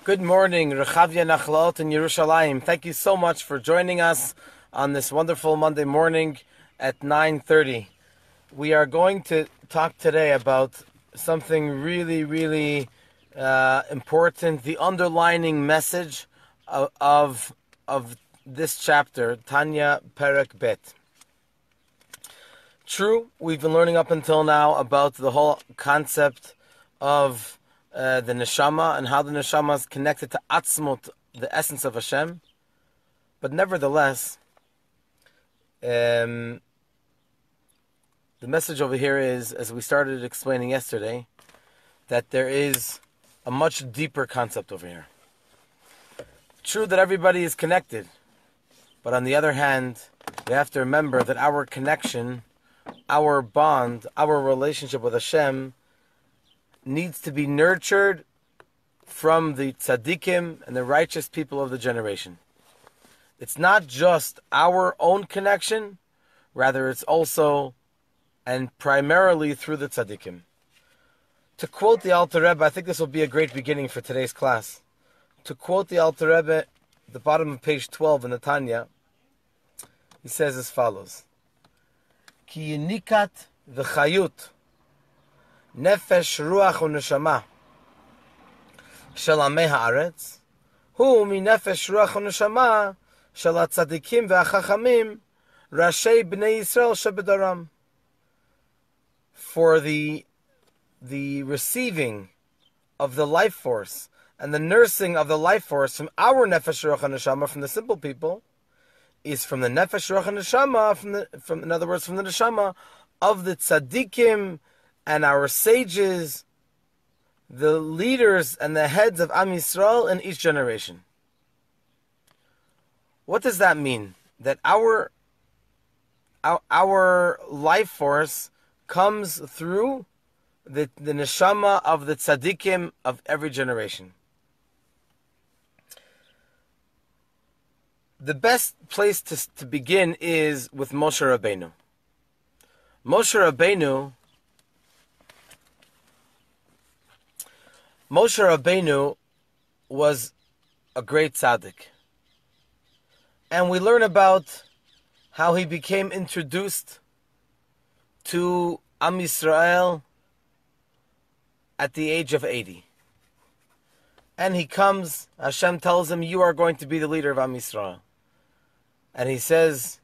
Good morning, Rechavia Nachlaot in Yerushalayim. Thank you so much for joining us on this wonderful Monday morning at 9:30. We are going to talk today about something really important, the underlining message of this chapter, Tanya Perek Bet. True, we've been learning up until now about the whole concept of the neshama and how the neshama is connected to atzmut, the essence of HaShem. But nevertheless, the message over here is, as we started explaining yesterday, that there is a much deeper concept over here. True that everybody is connected, but on the other hand, we have to remember that our connection, our bond, our relationship with HaShem needs to be nurtured from the Tzadikim and the righteous people of the generation. It's not just our own connection, rather it's also and primarily through the Tzadikim. To quote the Alter Rebbe, I think this will be a great beginning for today's class. To quote the Alter Rebbe, at the bottom of page 12 in the Tanya, he says as follows: Ki yinikat v'chayut nefesh ruach u'neshama shel amei haaretz hu mi nefesh ruach u'neshama shel hatzadikim ve'achachamim rashei bnei Yisrael shebedaram. For the receiving of the life force and the nursing of the life force from our nefesh ruach u'neshama, from the simple people, is from the nefesh ruach u'neshama, from in other words, from the neshama of the tzadikim and our sages, the leaders and the heads of Am Yisrael in each generation. What does that mean? That our life force comes through the neshama of the tzadikim of every generation. The best place to begin is with Moshe Rabbeinu. Moshe Rabbeinu was a great tzaddik. And we learn about how he became introduced to Am Yisrael at the age of 80. And he comes, HaShem tells him, you are going to be the leader of Am Yisrael. And he says,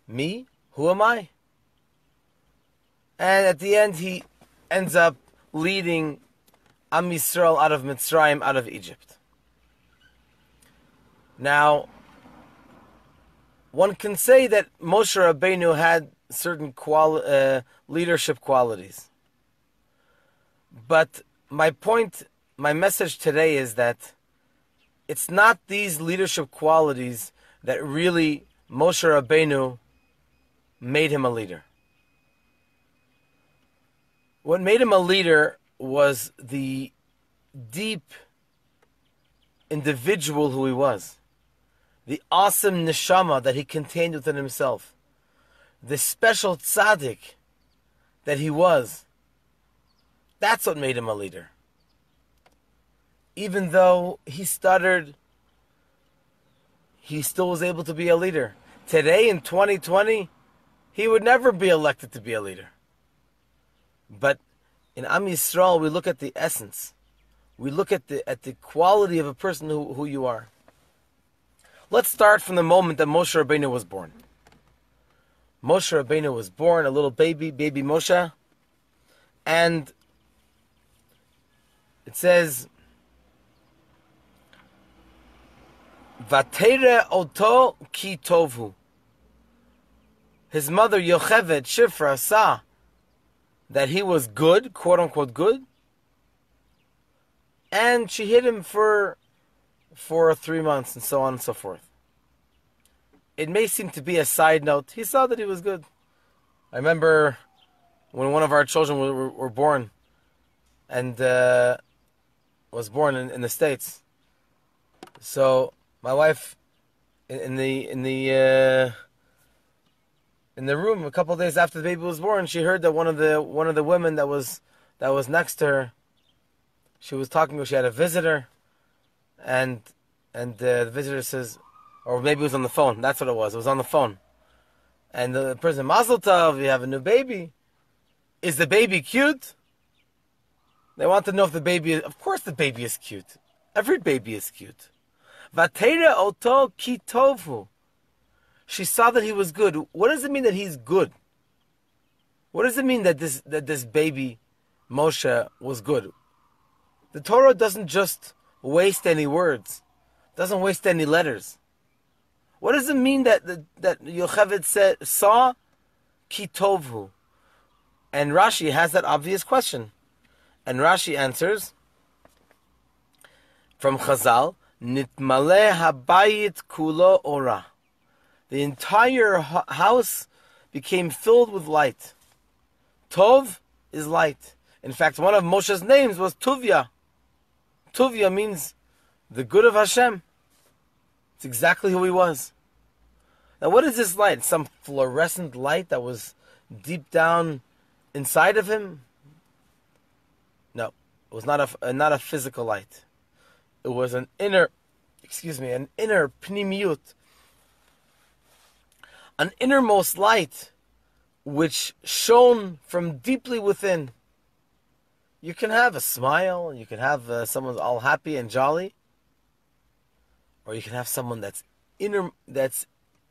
me? Who am I? And at the end he ends up leading Am Yisrael out of Mitzrayim, out of Egypt. Now, one can say that Moshe Rabbeinu had certain leadership qualities. But my message today is that it's not these leadership qualities that really Moshe Rabbeinu made him a leader. What made him a leader was the deep individual who he was, the awesome neshama that he contained within himself, the special tzaddik that he was. That's what made him a leader. Even though he stuttered, he still was able to be a leader. Today, in 2020, he would never be elected to be a leader. But in Am Yisrael, we look at the essence. We look at the quality of a person who you are. Let's start from the moment that Moshe Rabbeinu was born. Moshe Rabbeinu was born, a little baby Moshe. And it says, Vatere oto ki tovhu. His mother Yocheved, Shifra, saw that he was good, quote unquote good, and she hid him for 3 months and so on and so forth. It may seem to be a side note. He saw that he was good. I remember when one of our children were born, and was born in the States. So my wife, in the room a couple of days after the baby was born, she heard that one of the women that was next to her, she was talking to her. She had a visitor, and the visitor says, or maybe it was on the phone. That's what it was. It was on the phone. And the person, Mazel Tov, you have a new baby. Is the baby cute? They want to know if the baby is... Of course the baby is cute. Every baby is cute. Vateira oto ki tovu. She saw that he was good. What does it mean that he's good? What does it mean that this baby, Moshe, was good? The Torah doesn't just waste any words. Doesn't waste any letters. What does it mean that Yocheved saw ki tovu? And Rashi has that obvious question. And Rashi answers from Chazal, Nitmale habayit kulo ora. The entire house became filled with light. Tov is light. In fact, one of Moshe's names was Tuvia. Tuvia means the good of HaShem. It's exactly who he was. Now what is this light? Some fluorescent light that was deep down inside of him? No, it was not a physical light. It was an inner pnimiyut, an innermost light which shone from deeply within. You can have a smile, you can have someone all happy and jolly, or you can have someone that's in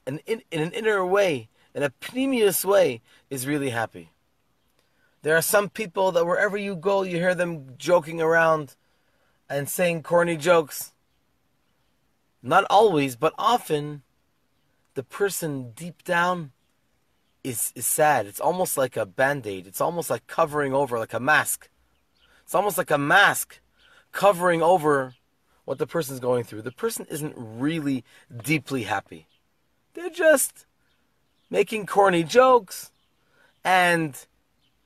an inner way, in a pnimius way, is really happy. There are some people that wherever you go, you hear them joking around and saying corny jokes. Not always, but often, the person deep down is sad. It's almost like a band-aid. It's almost like covering over, like a mask. It's almost like a mask covering over what the person's going through. The person isn't really deeply happy. They're just making corny jokes and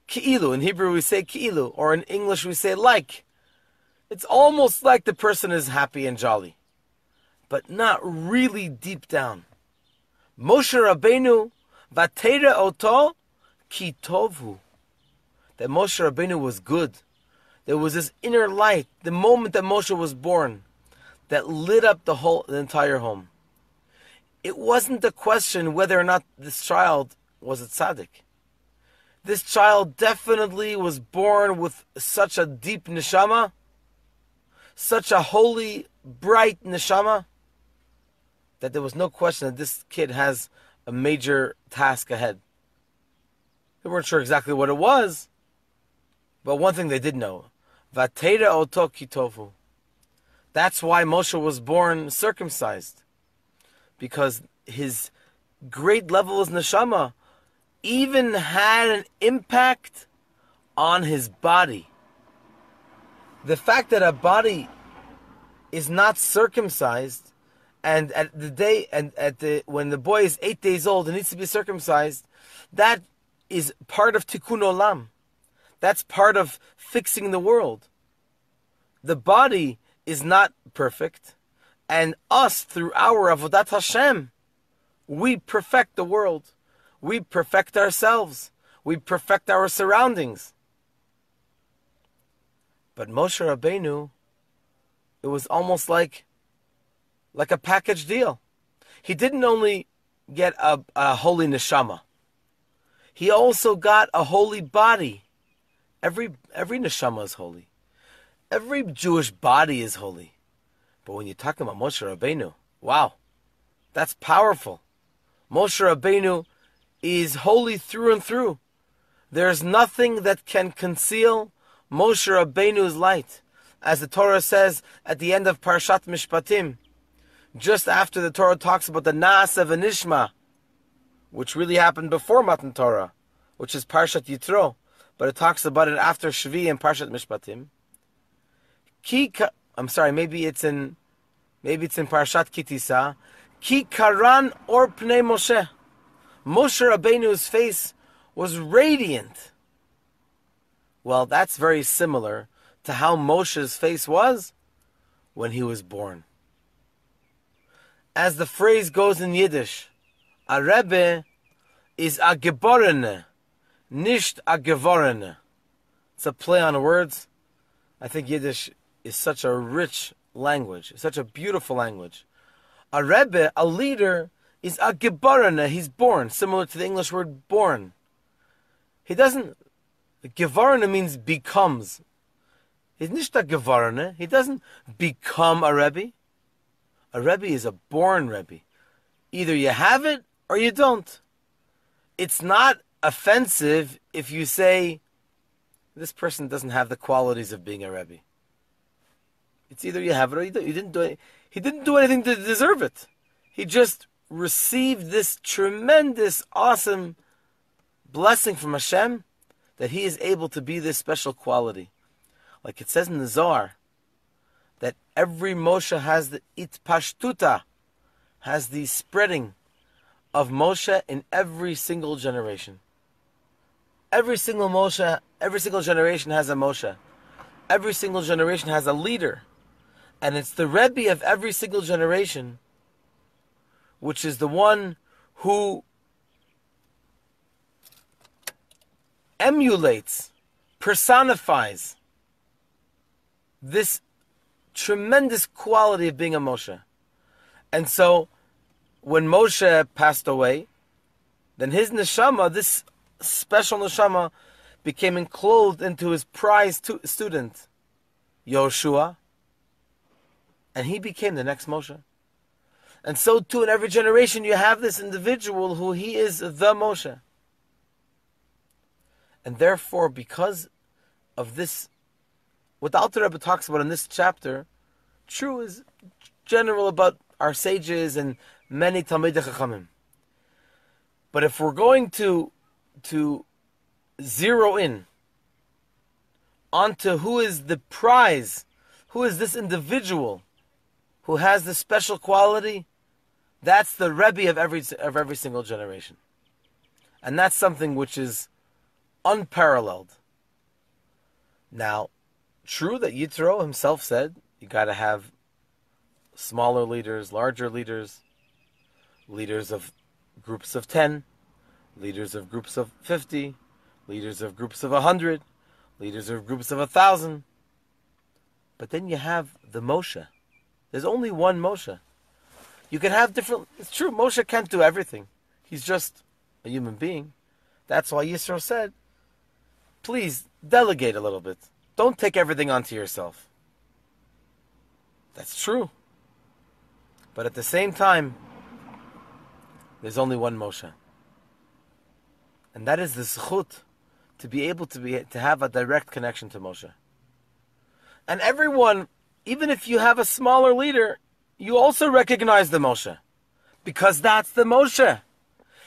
ki'ilu. In Hebrew we say ki'ilu, or in English we say like. It's almost like the person is happy and jolly, but not really deep down. Moshe Rabbeinu, Vateira oto ki tovu. That Moshe Rabbeinu was good. There was this inner light, the moment that Moshe was born, that lit up the entire home. It wasn't the question whether or not this child was a tzaddik. This child definitely was born with such a deep neshama, such a holy, bright neshama, that there was no question that this kid has a major task ahead. They weren't sure exactly what it was, but one thing they did know, Vateira oto ki tovu. That's why Moshe was born circumcised, because his great level of neshama even had an impact on his body. The fact that a body is not circumcised, and when the boy is 8 days old and needs to be circumcised, that is part of tikkun olam. That's part of fixing the world. The body is not perfect, and us, through our avodat HaShem, we perfect the world. We perfect ourselves. We perfect our surroundings. But Moshe Rabbeinu, it was almost like a package deal. He didn't only get a holy neshama. He also got a holy body. Every neshama is holy. Every Jewish body is holy. But when you're talking about Moshe Rabbeinu, wow, that's powerful. Moshe Rabbeinu is holy through and through. There's nothing that can conceal Moshe Rabbeinu's light. As the Torah says at the end of Parshat Mishpatim, just after the Torah talks about the Naaseh v'Nishma, which really happened before Matan Torah, which is Parshat Yitro, but it talks about it after Shvi and Parshat Mishpatim. Maybe it's in Parshat Kitisa. Ki karan or pnei Moshe. Moshe Rabbeinu's face was radiant. Well, that's very similar to how Moshe's face was when he was born. As the phrase goes in Yiddish, a Rebbe is a geborene, nicht a geworene. It's a play on words. I think Yiddish is such a rich language, such a beautiful language. A Rebbe, a leader, is a gebarana. He's born, similar to the English word born. He doesn't. Gevarana means becomes. He's nicht a gevarana. He doesn't become a Rebbe. A Rebbe is a born Rebbe. Either you have it or you don't. It's not offensive if you say, this person doesn't have the qualities of being a Rebbe. It's either you have it or you don't. You didn't do it. He didn't do anything to deserve it. He just received this tremendous, awesome blessing from HaShem that he is able to be this special quality. Like it says in the Zohar, that every Moshe has the itpashtuta, has the spreading of Moshe in every single generation. Every single Moshe, every single generation has a Moshe. Every single generation has a leader. And it's the Rebbe of every single generation, which is the one who emulates, personifies this tremendous quality of being a Moshe. And so, when Moshe passed away, then his neshama, this special neshama, became enclosed into his prized student, Yoshua, and he became the next Moshe. And so too, in every generation, you have this individual who he is the Moshe. And therefore, because of this, what the Alter Rebbe talks about in this chapter, true is general about our sages and many Talmidei Chachamim. But if we're going to zero in onto who is the prize, who is this individual who has this special quality, that's the Rebbe of every single generation. And that's something which is unparalleled. Now, true that Yitro himself said, you got to have smaller leaders, larger leaders, leaders of groups of 10, leaders of groups of 50, leaders of groups of 100, leaders of groups of 1,000. But then you have the Moshe. There's only one Moshe. You can have different... It's true, Moshe can't do everything. He's just a human being. That's why Yisro said, please delegate a little bit. Don't take everything onto yourself. That's true. But at the same time, there's only one Moshe. And that is the zchut, to be able to have a direct connection to Moshe. And everyone, even if you have a smaller leader, you also recognize the Moshe. Because that's the Moshe.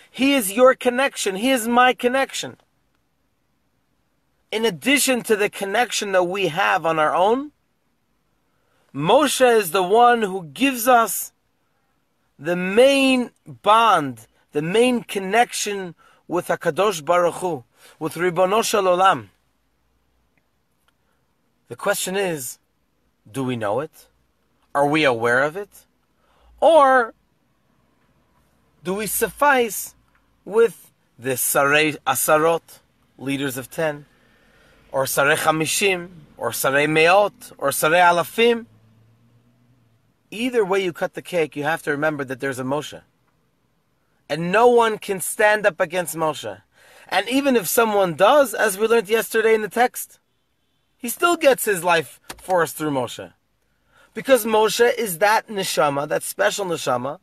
He is your connection. He is my connection. In addition to the connection that we have on our own, Moshe is the one who gives us the main bond, the main connection with HaKadosh Baruch Hu, with Ribono Shel Olam. The question is, do we know it? Are we aware of it? Or do we suffice with the Sarei Asarot, leaders of 10, or Sarei Chamishim, or Sarei Meot, or Sarei Alafim? Either way you cut the cake, you have to remember that there's a Moshe. And no one can stand up against Moshe. And even if someone does, as we learned yesterday in the text, he still gets his life forced through Moshe. Because Moshe is that neshama, that special neshama,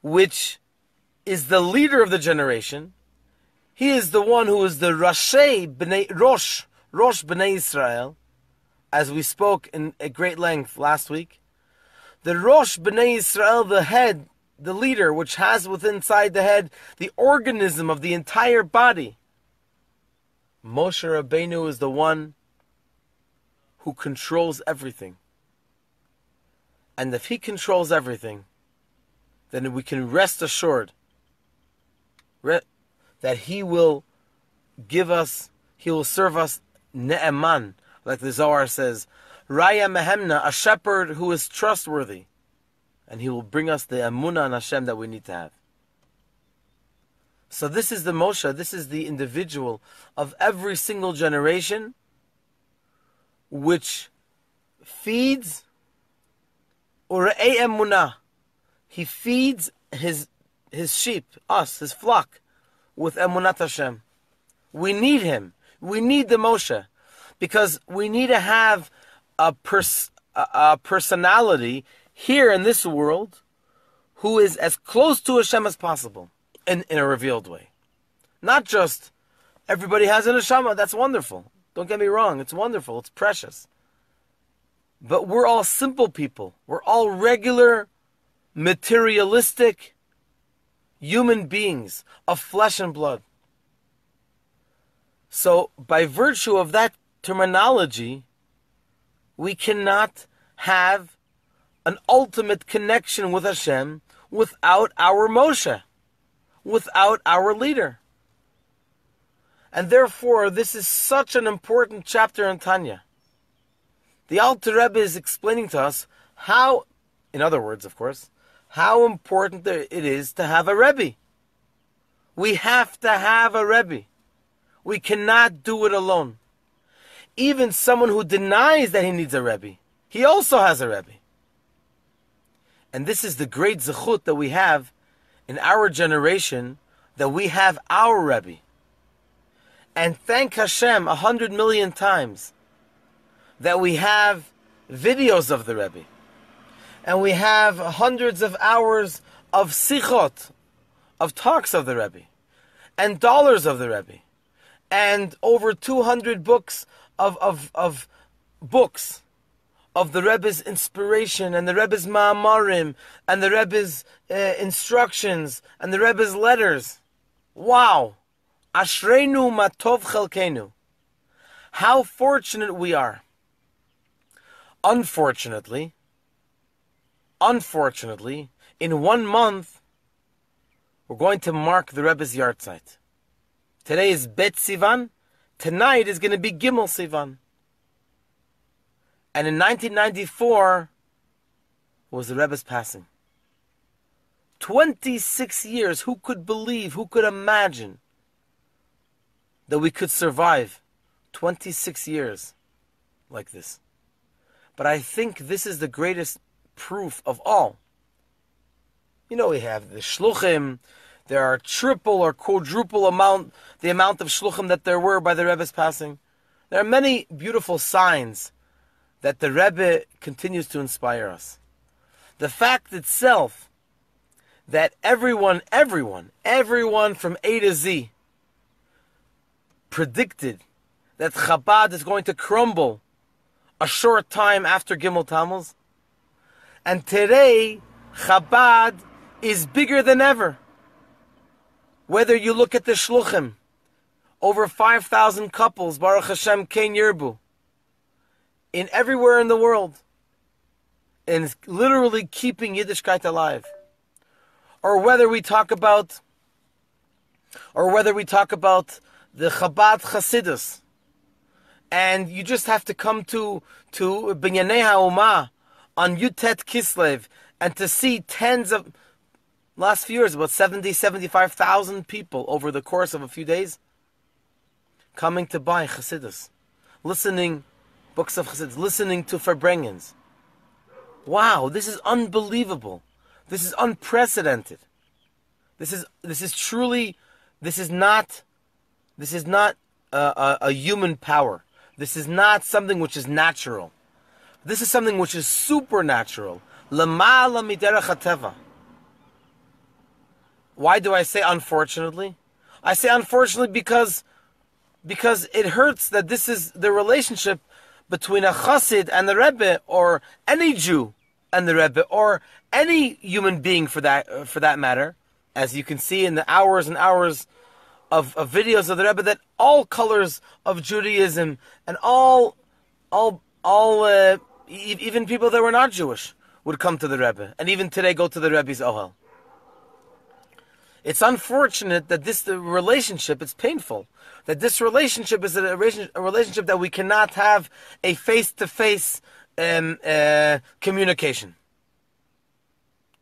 which is the leader of the generation. He is the one who is the Rosh Bnei Israel, as we spoke in at great length last week. The Rosh Bnei Israel, the head, the leader, which has within inside the head the organism of the entire body. Moshe Rabbeinu is the one who controls everything. And if he controls everything, then we can rest assured that he will give us, he will serve us ne'eman, like the Zohar says, Raya Mehemna, a shepherd who is trustworthy. And he will bring us the emunah on HaShem that we need to have. So this is the Moshe, this is the individual of every single generation which feeds Urei Emunah. He feeds his sheep, us, his flock, with Emunat HaShem. We need him. We need the Moshe. Because we need to have a personality here in this world who is as close to Hashem as possible in a revealed way. Not just everybody has a neshama, that's wonderful. Don't get me wrong, it's wonderful, it's precious. But we're all simple people. We're all regular, materialistic human beings of flesh and blood. So, by virtue of that terminology, we cannot have an ultimate connection with Hashem without our Moshe, without our leader. And therefore, this is such an important chapter in Tanya. The Alter Rebbe is explaining to us how, in other words, of course, how important it is to have a Rebbe. We have to have a Rebbe. We cannot do it alone. Even someone who denies that he needs a Rebbe, he also has a Rebbe. And this is the great zechut that we have in our generation, that we have our Rebbe. And thank Hashem 100 million times that we have videos of the Rebbe. And we have hundreds of hours of sichot, of talks of the Rebbe. And dollars of the Rebbe. And over 200 books of books of the Rebbe's inspiration, and the Rebbe's ma'amarim, and the Rebbe's instructions, and the Rebbe's letters. Wow! Ashreinu matov chelkenu. How fortunate we are. Unfortunately, in 1 month, we're going to mark the Rebbe's yahrzeit. Today is Bet Sivan. Tonight is going to be Gimel Sivan. And in 1994 was the Rebbe's passing. 26 years. Who could believe, who could imagine that we could survive 26 years like this? But I think this is the greatest proof of all. You know, we have the shluchim. There are triple or quadruple the amount of shluchim that there were by the Rebbe's passing. There are many beautiful signs that the Rebbe continues to inspire us. The fact itself that everyone from A to Z predicted that Chabad is going to crumble a short time after Gimel Tammuz. And today, Chabad is bigger than ever. Whether you look at the shluchim, over 5,000 couples, Baruch Hashem, Kein Yirbu, in everywhere in the world, and literally keeping Yiddishkeit alive. Or whether we talk about the Chabad Chasidus, and you just have to come to Binyanei HaUmah on Yutet Kislev, and to see tens of, last few years, about 75,000 people over the course of a few days coming to buy Chassidus, listening books of Chassidus, listening to Farbrengens. Wow, this is unbelievable. This is unprecedented. This is truly, this is not a human power. This is not something which is natural. This is something which is supernatural. Lamala miderech hateva. Why do I say unfortunately? I say unfortunately because it hurts that this is the relationship between a chassid and the Rebbe, or any Jew and the Rebbe, or any human being for that matter. As you can see in the hours and hours of videos of the Rebbe, that all colors of Judaism and all even people that were not Jewish would come to the Rebbe, and even today go to the Rebbe's ohel. It's unfortunate that the relationship, it's painful, that this relationship is a relationship that we cannot have a face-to-face communication.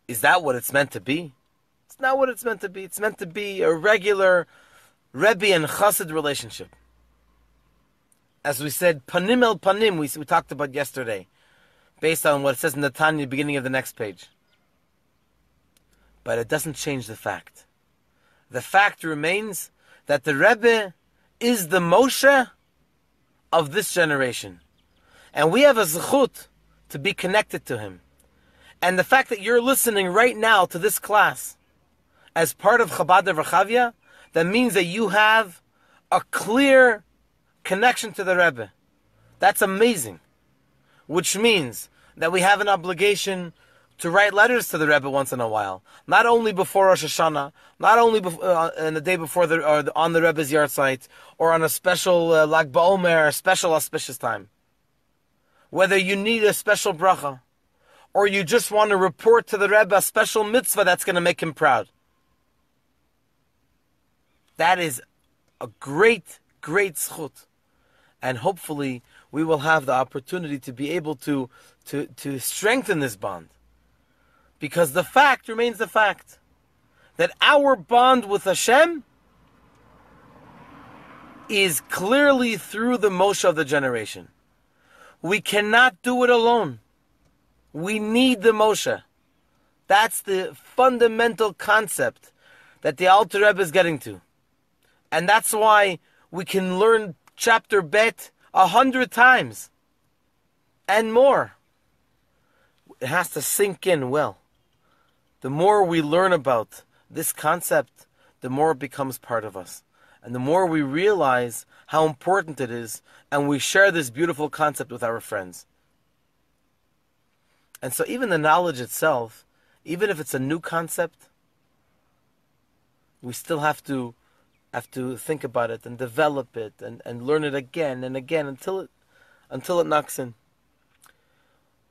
Is that what it's meant to be? It's not what it's meant to be. It's meant to be a regular Rebbe and Chassid relationship. As we said, panim el panim, we talked about yesterday. based on what it says in the Tanya, beginning of the next page. But it doesn't change the fact. The fact remains that the Rebbe is the Moshe of this generation. And we have a zechut to be connected to him. And the fact that you're listening right now to this class as part of Chabad of Rechavia, that means that you have a clear connection to the Rebbe. That's amazing. Which means that we have an obligation to write letters to the Rebbe once in a while. Not only before Rosh Hashanah, not only in the day before on the Rebbe's yard site, or on a special Lag BaOmer, a special auspicious time. Whether you need a special bracha, or you just want to report to the Rebbe a special mitzvah that's going to make him proud. That is a great, great zchut. And hopefully we will have the opportunity to be able to strengthen this bond. Because the fact remains the fact that our bond with HaShem is clearly through the Moshe of the generation. We cannot do it alone. We need the Moshe. That's the fundamental concept that the Alter Rebbe is getting to. And that's why we can learn chapter Bet 100 times and more. It has to sink in well. The more we learn about this concept, the more it becomes part of us. And the more we realize how important it is, and we share this beautiful concept with our friends. And so even the knowledge itself, even if it's a new concept, we still have to think about it and develop it and learn it again and again until it knocks in.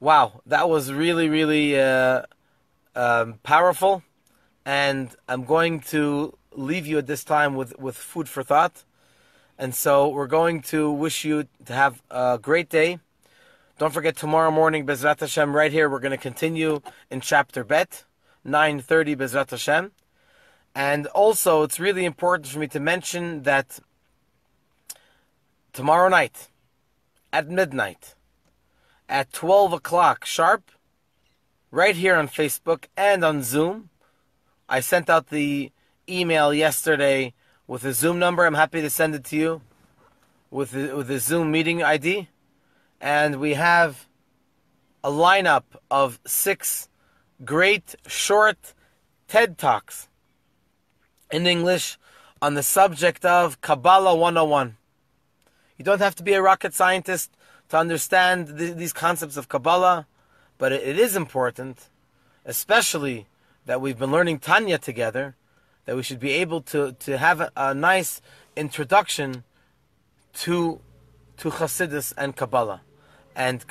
Wow, that was really, really powerful. And I'm going to leave you at this time with food for thought. And so we're going to wish you to have a great day. Don't forget tomorrow morning, Bezrat Hashem, right here, we're going to continue in chapter Bet, 9:30 Bezrat Hashem. And also, it's really important for me to mention that tomorrow night, at midnight, at 12 o'clock sharp, right here on Facebook and on Zoom, I sent out the email yesterday with a Zoom number. I'm happy to send it to you with the Zoom meeting ID. And we have a lineup of 6 great short TED Talks in English on the subject of Kabbalah 101. You don't have to be a rocket scientist to understand these concepts of Kabbalah, but it is important, especially that we've been learning Tanya together, that we should be able to have a nice introduction to Chassidus and Kabbalah. And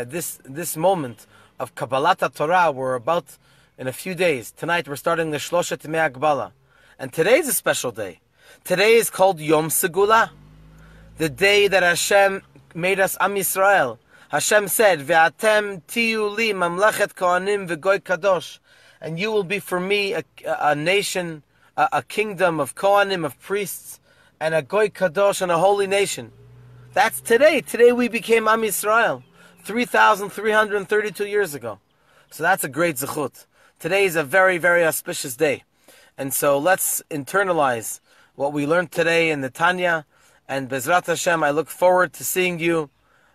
this moment of Kabbalat Torah, we're about in a few days. Tonight we're starting the Shloshet Yemei Hagbala. And today is a special day. Today is called Yom Segula, the day that Hashem made us Am Yisrael. Hashem said, Ve'atem tiyu li mamlechet kohanim v'goy kadosh. And you will be for me a nation, a kingdom of kohanim, of priests, and a goy kadosh, and a holy nation. That's today. Today we became Am Yisrael, 3,332 years ago. So that's a great zechut. Today is a very, very auspicious day. And so let's internalize what we learned today in the Tanya. And Bezrat Hashem, I look forward to seeing you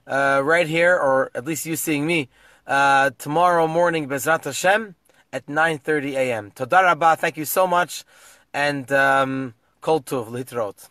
right here, or at least you seeing me, tomorrow morning, Bezrat Hashem, at 9:30 a.m. Toda Rabba, thank you so much. And Kol Tov, Litrot.